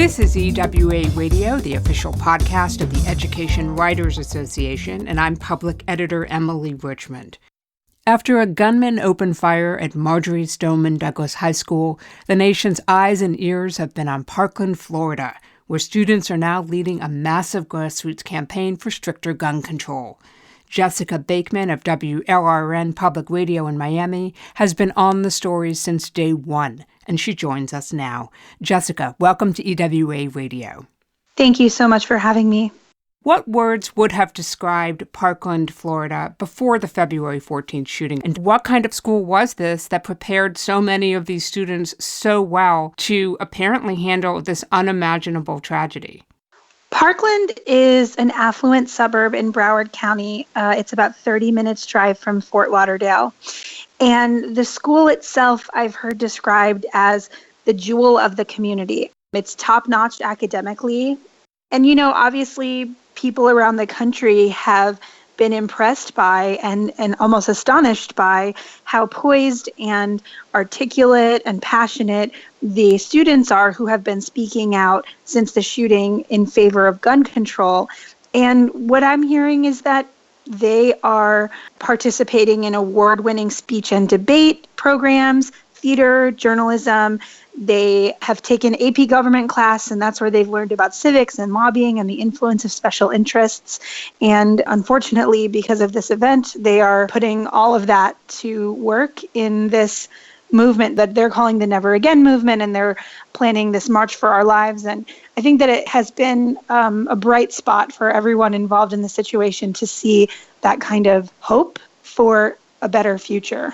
This is EWA Radio, the official podcast of the Education Writers Association, and I'm public editor Emily Richmond. After a gunman opened fire at Marjorie Stoneman Douglas High School, the nation's eyes and ears have been on Parkland, Florida, where students are now leading a massive grassroots campaign for stricter gun control. Jessica Bakeman of WLRN Public Radio in Miami has been on the story since day one, and she joins us now. Jessica, welcome to EWA Radio. Thank you so much for having me. What words would have described Parkland, Florida before the February 14th shooting? And what kind of school was this that prepared so many of these students so well to apparently handle this unimaginable tragedy? Parkland is an affluent suburb in Broward County. It's about 30 minutes drive from Fort Lauderdale. And the school itself I've heard described as the jewel of the community. It's top-notch academically. And, obviously people around the country have been impressed by and almost astonished by how poised and articulate and passionate the students are who have been speaking out since the shooting in favor of gun control. And what I'm hearing is that they are participating in award-winning speech and debate programs, theater, journalism. They have taken AP government class, and that's where they've learned about civics and lobbying and the influence of special interests. And unfortunately, because of this event, they are putting all of that to work in this movement that they're calling the Never Again movement, and they're planning this March for Our Lives. And I think that it has been a bright spot for everyone involved in the situation to see that kind of hope for a better future.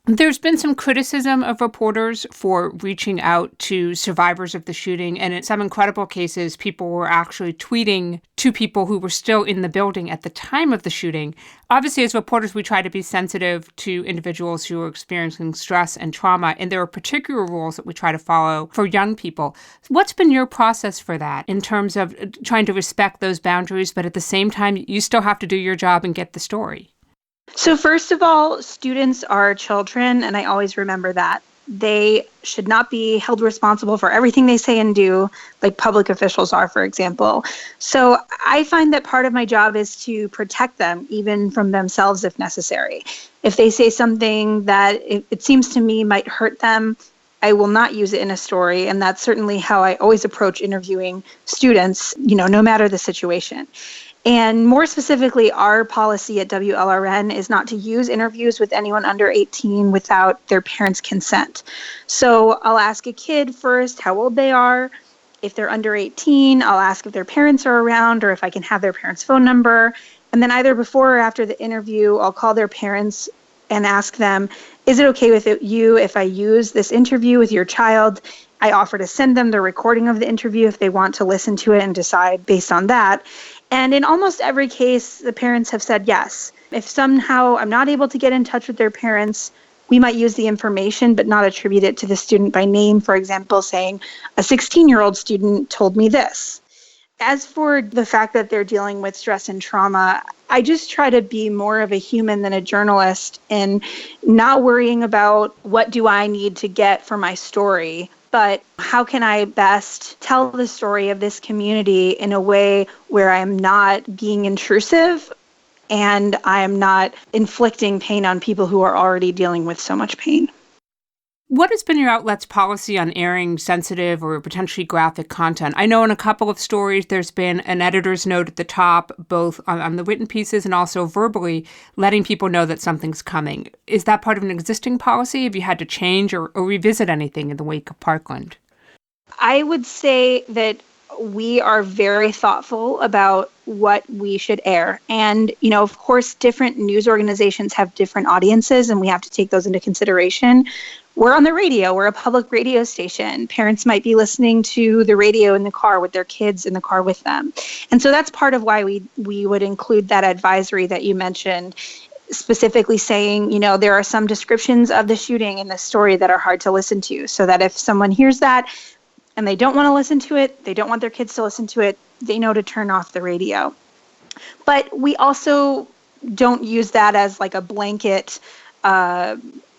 There's been some criticism of reporters for reaching out to survivors of the shooting, and in some incredible cases, people were actually tweeting to people who were still in the building at the time of the shooting. Obviously, as reporters, we try to be sensitive to individuals who are experiencing stress and trauma, and there are particular rules that we try to follow for young people. What's been your process for that in terms of trying to respect those boundaries, but at the same time, you still have to do your job and get the story? So first of all, students are children, and I always remember that. They should not be held responsible for everything they say and do, like public officials are, for example. So I find that part of my job is to protect them, even from themselves if necessary. If they say something that it seems to me might hurt them, I will not use it in a story, and that's certainly how I always approach interviewing students, no matter the situation. And more specifically, our policy at WLRN is not to use interviews with anyone under 18 without their parents' consent. So I'll ask a kid first how old they are. If they're under 18, I'll ask if their parents are around or if I can have their parents' phone number. And then either before or after the interview, I'll call their parents and ask them, is it okay with you if I use this interview with your child? I offer to send them the recording of the interview if they want to listen to it and decide based on that. And in almost every case, the parents have said yes. If somehow I'm not able to get in touch with their parents, we might use the information but not attribute it to the student by name, for example, saying a 16-year-old student told me this. As for the fact that they're dealing with stress and trauma, I just try to be more of a human than a journalist and not worrying about what do I need to get for my story, but how can I best tell the story of this community in a way where I'm not being intrusive and I am not inflicting pain on people who are already dealing with so much pain. What has been your outlet's policy on airing sensitive or potentially graphic content? I know in a couple of stories there's been an editor's note at the top, both on the written pieces and also verbally, letting people know that something's coming. Is that part of an existing policy? Have you had to change or revisit anything in the wake of Parkland? I would say that we are very thoughtful about what we should air. And, of course, different news organizations have different audiences, and we have to take those into consideration. We're on the radio. We're a public radio station. Parents might be listening to the radio in the car with their kids in the car with them. And so that's part of why we would include that advisory that you mentioned, specifically saying, there are some descriptions of the shooting in the story that are hard to listen to, so that if someone hears that and they don't want to listen to it, they don't want their kids to listen to it, they know to turn off the radio. But we also don't use that as like a blanket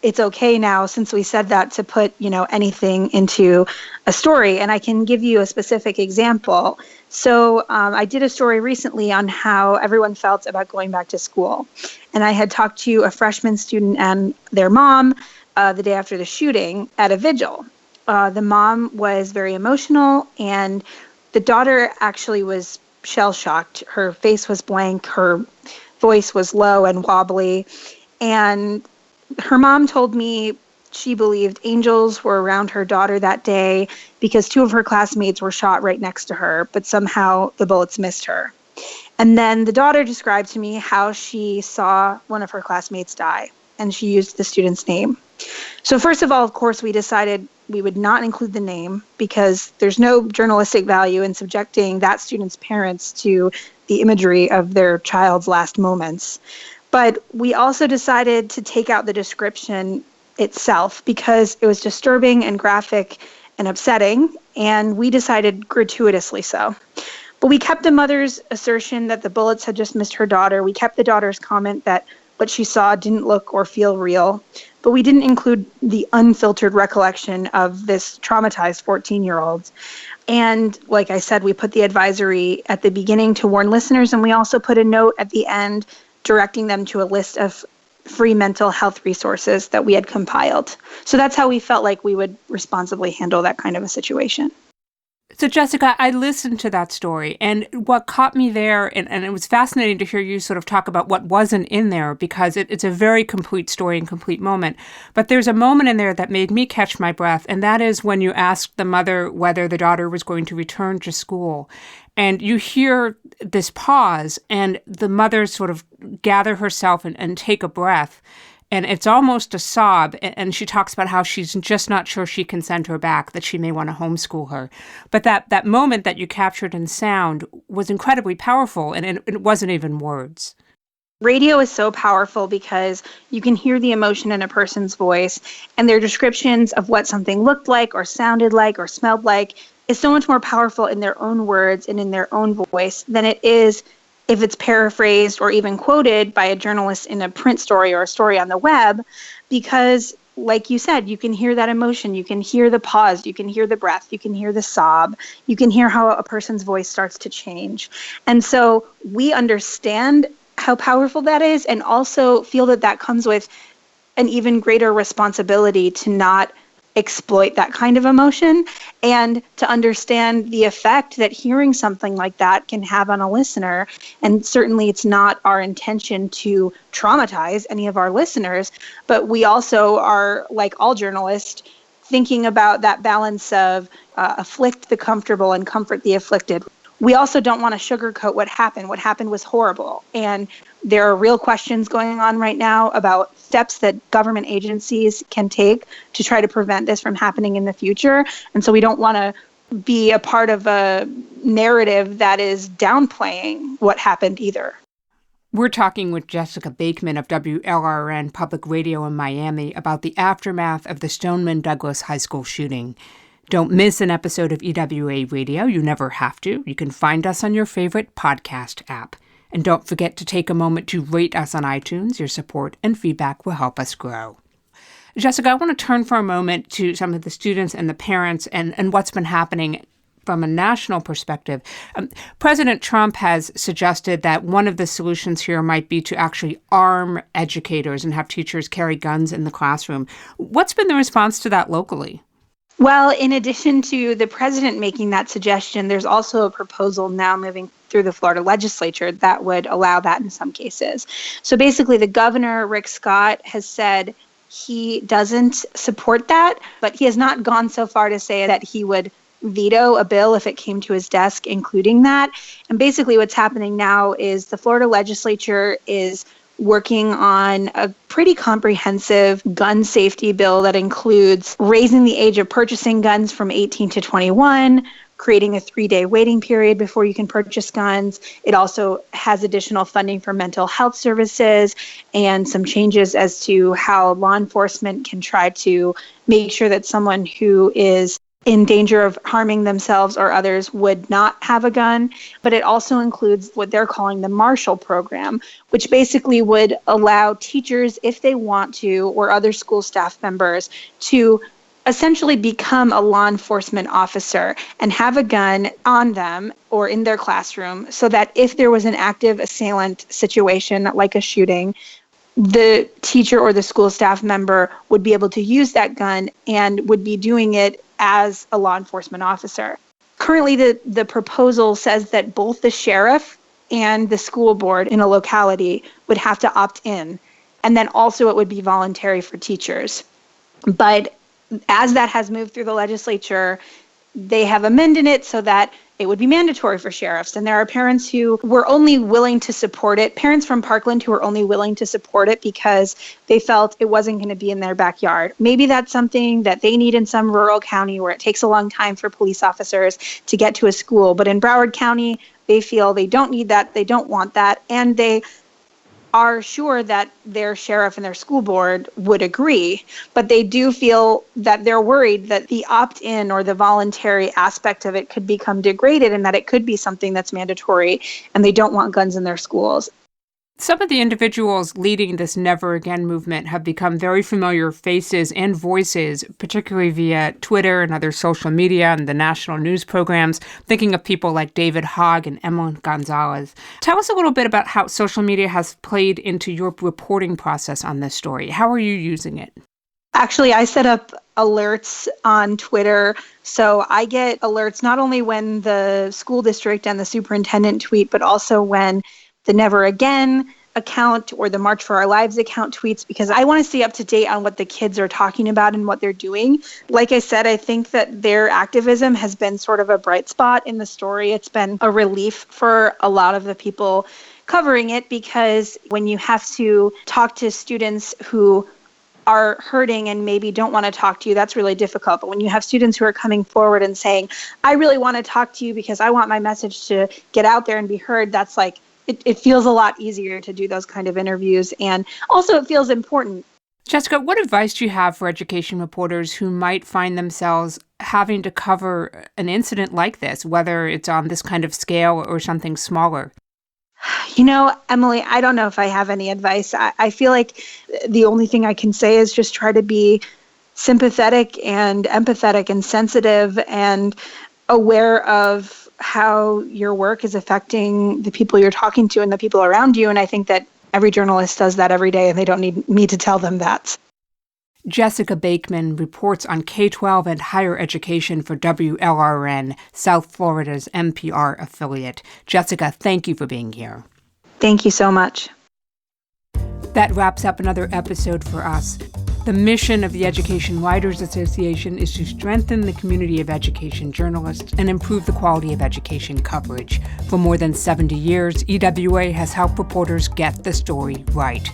it's okay now, since we said that, to put, anything into a story. And I can give you a specific example. So I did a story recently on how everyone felt about going back to school. And I had talked to a freshman student and their mom the day after the shooting at a vigil. The mom was very emotional, and the daughter actually was shell-shocked. Her face was blank. Her voice was low and wobbly. And her mom told me she believed angels were around her daughter that day because 2 of her classmates were shot right next to her, but somehow the bullets missed her. And then the daughter described to me how she saw one of her classmates die, and she used the student's name. So first of all, of course, we decided we would not include the name because there's no journalistic value in subjecting that student's parents to the imagery of their child's last moments. But we also decided to take out the description itself because it was disturbing and graphic and upsetting, and we decided gratuitously so. But we kept the mother's assertion that the bullets had just missed her daughter. We kept the daughter's comment that what she saw didn't look or feel real. But we didn't include the unfiltered recollection of this traumatized 14-year-old. And like I said, we put the advisory at the beginning to warn listeners, and we also put a note at the end directing them to a list of free mental health resources that we had compiled. So that's how we felt like we would responsibly handle that kind of a situation. So, Jessica, I listened to that story, and what caught me there, and it was fascinating to hear you sort of talk about what wasn't in there, because it's a very complete story and complete moment. But there's a moment in there that made me catch my breath, and that is when you asked the mother whether the daughter was going to return to school. And you hear this pause, and the mother sort of gather herself and take a breath. And it's almost a sob, and she talks about how she's just not sure she can send her back, that she may want to homeschool her. But that moment that you captured in sound was incredibly powerful, and it wasn't even words. Radio is so powerful because you can hear the emotion in a person's voice, and their descriptions of what something looked like or sounded like or smelled like is so much more powerful in their own words and in their own voice than it is if it's paraphrased or even quoted by a journalist in a print story or a story on the web, because like you said, you can hear that emotion, you can hear the pause, you can hear the breath, you can hear the sob, you can hear how a person's voice starts to change. And so we understand how powerful that is, and also feel that that comes with an even greater responsibility to not exploit that kind of emotion, and to understand the effect that hearing something like that can have on a listener. And certainly it's not our intention to traumatize any of our listeners, but we also are, like all journalists, thinking about that balance of afflict the comfortable and comfort the afflicted. We also don't want to sugarcoat what happened. What happened was horrible. And there are real questions going on right now about steps that government agencies can take to try to prevent this from happening in the future. And so we don't want to be a part of a narrative that is downplaying what happened either. We're talking with Jessica Bakeman of WLRN Public Radio in Miami about the aftermath of the Stoneman Douglas High School shooting. Don't miss an episode of EWA Radio. You never have to. You can find us on your favorite podcast app. And don't forget to take a moment to rate us on iTunes. Your support and feedback will help us grow. Jessica, I want to turn for a moment to some of the students and the parents and what's been happening from a national perspective. President Trump has suggested that one of the solutions here might be to actually arm educators and have teachers carry guns in the classroom. What's been the response to that locally? Well, in addition to the president making that suggestion, there's also a proposal now moving through the Florida legislature that would allow that in some cases. So basically, the governor, Rick Scott, has said he doesn't support that, but he has not gone so far to say that he would veto a bill if it came to his desk, including that. And basically what's happening now is the Florida legislature is working on a pretty comprehensive gun safety bill that includes raising the age of purchasing guns from 18 to 21, creating a 3-day waiting period before you can purchase guns. It also has additional funding for mental health services and some changes as to how law enforcement can try to make sure that someone who is in danger of harming themselves or others would not have a gun, but it also includes what they're calling the Marshall Program, which basically would allow teachers, if they want to, or other school staff members, to essentially become a law enforcement officer and have a gun on them or in their classroom so that if there was an active assailant situation, like a shooting, the teacher or the school staff member would be able to use that gun and would be doing it as a law enforcement officer. Currently, the proposal says that both the sheriff and the school board in a locality would have to opt in, and then also it would be voluntary for teachers. But as that has moved through the legislature, they have amended it so that it would be mandatory for sheriffs. And there are parents who were only willing to support it, parents from Parkland who were only willing to support it because they felt it wasn't going to be in their backyard. Maybe that's something that they need in some rural county where it takes a long time for police officers to get to a school. But in Broward County, they feel they don't need that, they don't want that, and they are sure that their sheriff and their school board would agree, but they do feel that they're worried that the opt-in or the voluntary aspect of it could become degraded and that it could be something that's mandatory, and they don't want guns in their schools. Some of the individuals leading this Never Again movement have become very familiar faces and voices, particularly via Twitter and other social media and the national news programs, thinking of people like David Hogg and Emma Gonzalez. Tell us a little bit about how social media has played into your reporting process on this story. How are you using it? Actually, I set up alerts on Twitter, so I get alerts not only when the school district and the superintendent tweet, but also when the Never Again account or the March for Our Lives account tweets, because I want to stay up to date on what the kids are talking about and what they're doing. Like I said, I think that their activism has been sort of a bright spot in the story. It's been a relief for a lot of the people covering it, because when you have to talk to students who are hurting and maybe don't want to talk to you, that's really difficult. But when you have students who are coming forward and saying, I really want to talk to you because I want my message to get out there and be heard, that's like, it feels a lot easier to do those kind of interviews. And also it feels important. Jessica, what advice do you have for education reporters who might find themselves having to cover an incident like this, whether it's on this kind of scale or something smaller? You know, Emily, I don't know if I have any advice. I feel like the only thing I can say is just try to be sympathetic and empathetic and sensitive and aware of how your work is affecting the people you're talking to and the people around you. And I think that every journalist does that every day, and they don't need me to tell them that. Jessica Bakeman reports on K-12 and higher education for WLRN, South Florida's NPR affiliate. Jessica, thank you for being here. Thank you so much. That wraps up another episode for us. The mission of the Education Writers Association is to strengthen the community of education journalists and improve the quality of education coverage. For more than 70 years, EWA has helped reporters get the story right.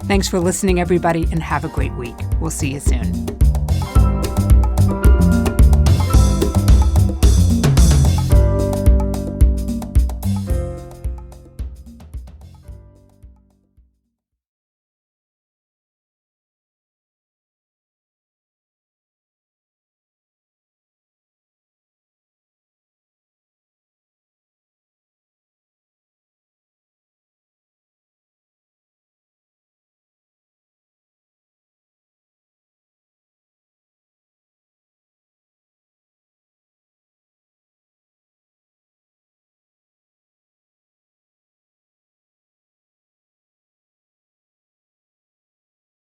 Thanks for listening, everybody, and have a great week. We'll see you soon.